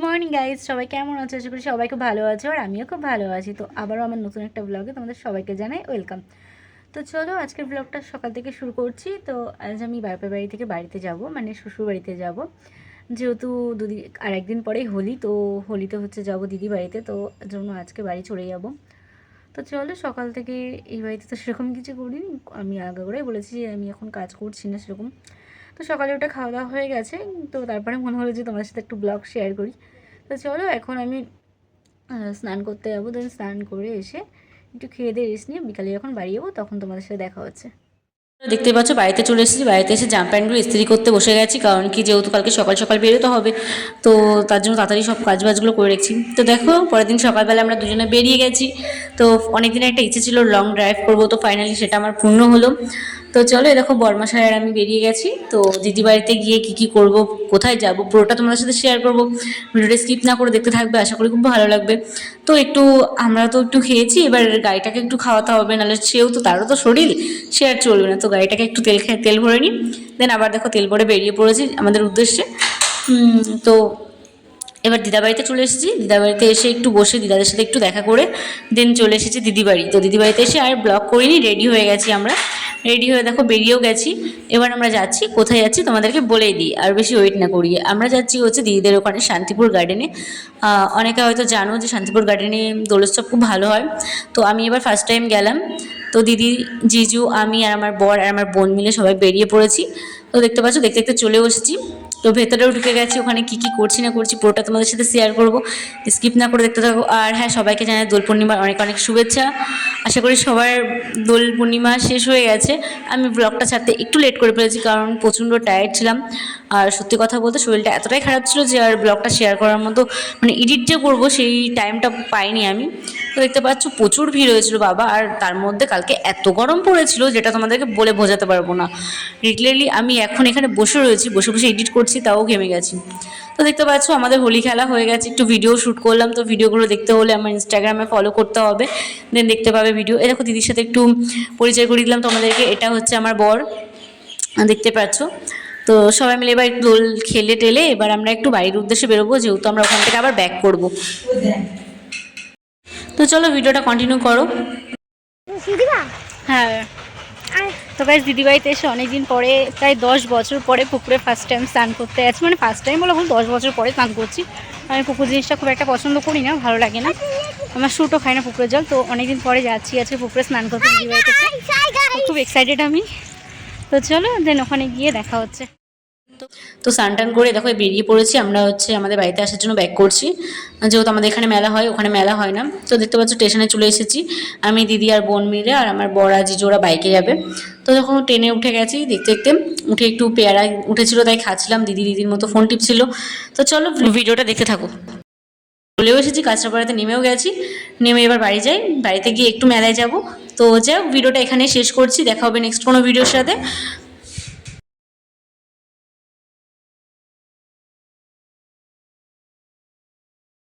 Morning guys, সবাই কেমন আছো? আশা করি সবাই খুব ভালো আছো আর আমিও খুব ভালো আছি। তো আবারও আমার নতুন একটা ব্লগে তোমাদের সবাইকে জানাই ওয়েলকাম। তো চলো আজকের ব্লগটা সকাল থেকে শুরু করছি। তো আজ আমি বাপের বাড়ি থেকে বাড়িতে যাব, মানে শ্বশুর বাড়িতে যাব, যেহেতু আর একদিন পরেই হোলি। তো হোলিতে হচ্ছে যাব দিদি বাড়িতে, তো জন্য আজকে বাড়ি চলে যাব। তো চলো সকাল থেকে এই বাড়িতে তো সেরকম কিছু করিনি, আমি আগে করেই বলেছি যে আমি এখন কাজ করছি না সেরকম। তো সকালে ওটা খাওয়া দাওয়া হয়ে গেছে, তো তারপরে মনে হলো যে তোমার সাথে একটু ব্লগ শেয়ার করি। তো চলো এখন আমি স্নান করতে যাবো, দেন স্নান করে এসে একটু খেয়ে দিয়ে রেস্ট নিয়ে বিকালে যখন বাড়ি যাবো তখন তোমাদের সাথে দেখা হচ্ছে। দেখতে পাচ্ছ বাড়িতে চলে এসেছি। বাড়িতে এসে জামা প্যান্টগুলো ইস্ত্রি করতে বসে গেছি, কারণ কি যেহেতু কালকে সকাল সকাল বেরোতে হবে, তো তার জন্য তাড়াতাড়ি সব কাজবাজগুলো করে রেখেছি। তো দেখো পরের দিন সকালবেলা আমরা দুজনে বেরিয়ে গেছি। তো অনেক দিনের একটা ইচ্ছে ছিল লং ড্রাইভ করবো, তো ফাইনালি সেটা আমার পূর্ণ হলো। তো চলো দেখো বর্মাশায় আর আমি বেরিয়ে গেছি। তো দিদি বাড়িতে গিয়ে কি কি করব, কোথায় যাব, পুরোটা তোমাদের সাথে শেয়ার করব। ভিডিওটা স্কিপ না করে দেখতে থাকবে, আশা করি খুব ভালো লাগবে। তো আমরা তো একটু খেয়েছি, এবার গাড়িটাকে একটু খাওয়াতে হবে, নাহলে সেও তো, তারও তো শরীর, সে আর চলবে না। তো গাড়িটাকে একটু তেল ভরে নিই, দেন আবার দেখো তেল ভরে বেরিয়ে পড়েছি আমাদের উদ্দেশ্যে। তো এবার দিদাবাড়িতে চলে এসেছি। দিদাবাড়িতে এসে একটু বসে দিদাদের সাথে একটু দেখা করে দেন চলে এসেছি দিদি বাড়ি। তো দিদি বাড়িতে এসে আর ব্লগ করিনি, রেডি হয়ে গেছি আমরা। রেডি হয়ে দেখো বেরিয়েও গেছি। এবার আমরা যাচ্ছি, কোথায় যাচ্ছি তোমাদেরকে বলেই দিই, আর বেশি ওয়েট না করিয়ে। আমরা যাচ্ছি হচ্ছে দিদিদের ওখানে শান্তিপুর গার্ডেনে। অনেকে হয়তো জানো যে শান্তিপুর গার্ডেনে দোলোৎসব খুব ভালো হয়। তো আমি এবার ফার্স্ট টাইম গেলাম। তো দিদি, জিজু, আমি আর আমার বর আর আমার বোন মিলে সবাই বেরিয়ে পড়েছি। তো দেখতে পাচ্ছ, দেখতে দেখতে চলেও এসেছি। তো ভেতরেও ঢুকে গেছি, ওখানে কী কী করছি না করছি পুরোটা তোমাদের সাথে শেয়ার করব। স্কিপ না করে দেখতে থাকো। আর হ্যাঁ, সবাইকে জানাই দোল পূর্ণিমার অনেক অনেক শুভেচ্ছা। আশা করি সবার দোল পূর্ণিমা শেষ হয়ে গেছে। আমি ব্লগটা ছাড়তে একটু লেট করে ফেলেছি, কারণ প্রচণ্ড টায়ার্ড ছিলাম। আর সত্যি কথা বলতে শরীরটা এতটাই খারাপ ছিল যে আর ব্লগটা শেয়ার করার মতো, মানে এডিট যে করবো সেই টাইমটা পাইনি আমি। তো দেখতে পাচ্ছ প্রচুর ভিড় হয়েছিল বাবা, আর তার মধ্যে কালকে এত গরম পড়েছিল যেটা তোমাদেরকে বলে বোঝাতে পারবো না। রিগুলারলি আমি এখন এখানে বসে রয়েছি, বসে বসে এডিট করছি, তাও ঘেমে গেছি। তো দেখতে পাচ্ছ আমাদের হোলি খেলা হয়ে গেছে, একটু ভিডিও শ্যুট করলাম। তো ভিডিওগুলো দেখতে হলে আমার ইনস্টাগ্রামে ফলো করতে হবে, দেন দেখতে পাবে ভিডিও। এ দেখো দিদির সাথে একটু পরিচয় করিয়ে দিলাম তোমাদেরকে, এটা হচ্ছে আমার বর, দেখতে পাচ্ছ। তো সবাই মিলে এবার একটু দোল খেলে টেলে এবার আমরা একটু বাড়ির উদ্দেশ্যে বেরোবো, যেহেতু আমরা ওখান থেকে আবার ব্যাক করবো। তো চলো ভিডিওটা কন্টিনিউ করো। হ্যাঁ, তো গাইজ দিদিবাড়িতে এসে অনেকদিন পরে, প্রায় 10 বছর পরে পুকুরে ফার্স্ট টাইম স্নান করতে যাচ্ছি। মানে ফার্স্ট টাইম বলে ভুল, 10 বছর পরে স্নান করছি। আমি পুকুর জিনিসটা খুব একটা পছন্দ করি না, ভালো লাগে না, আমার স্যুটও খাই না পুকুরের জল। তো অনেকদিন পরে যাচ্ছি আজকে পুকুরে স্নান করতে দিদিবাড়িতে। খুব এক্সাইটেড আমি। তো চলো দেন ওখানে গিয়ে দেখা হচ্ছে। তো স্নান টান করে দেখো বেরিয়ে পড়েছি আমরা, হচ্ছে আমাদের বাড়িতে আসার জন্য ব্যাক করছি। যেহেতু আমাদের এখানে মেলা হয়, ওখানে মেলা হয় না। তো দেখতে পাচ্ছ স্টেশনে চলে এসেছি আমি, দিদি আর বোন মিলে, আর আমার বর আর জিজু ওরা বাইকে যাবে। তো যখন ট্রেনে উঠে গেছি, দেখতে দেখতে উঠে একটু পেয়ারা উঠেছিল তাই খাচ্ছিলাম, দিদির মতো ফোন টিপছিল। তো চলো ভিডিওটা দেখতে থাকো। চলেও এসেছি, কাঁচরাপাড়াতে নেমেও গেছি। নেমে এবার বাড়ি যাই, বাড়িতে গিয়ে একটু মেলায় যাব। তো যাই হোক, ভিডিওটা এখানে শেষ করছি, দেখা হবে নেক্সট কোনো ভিডিওর সাথে।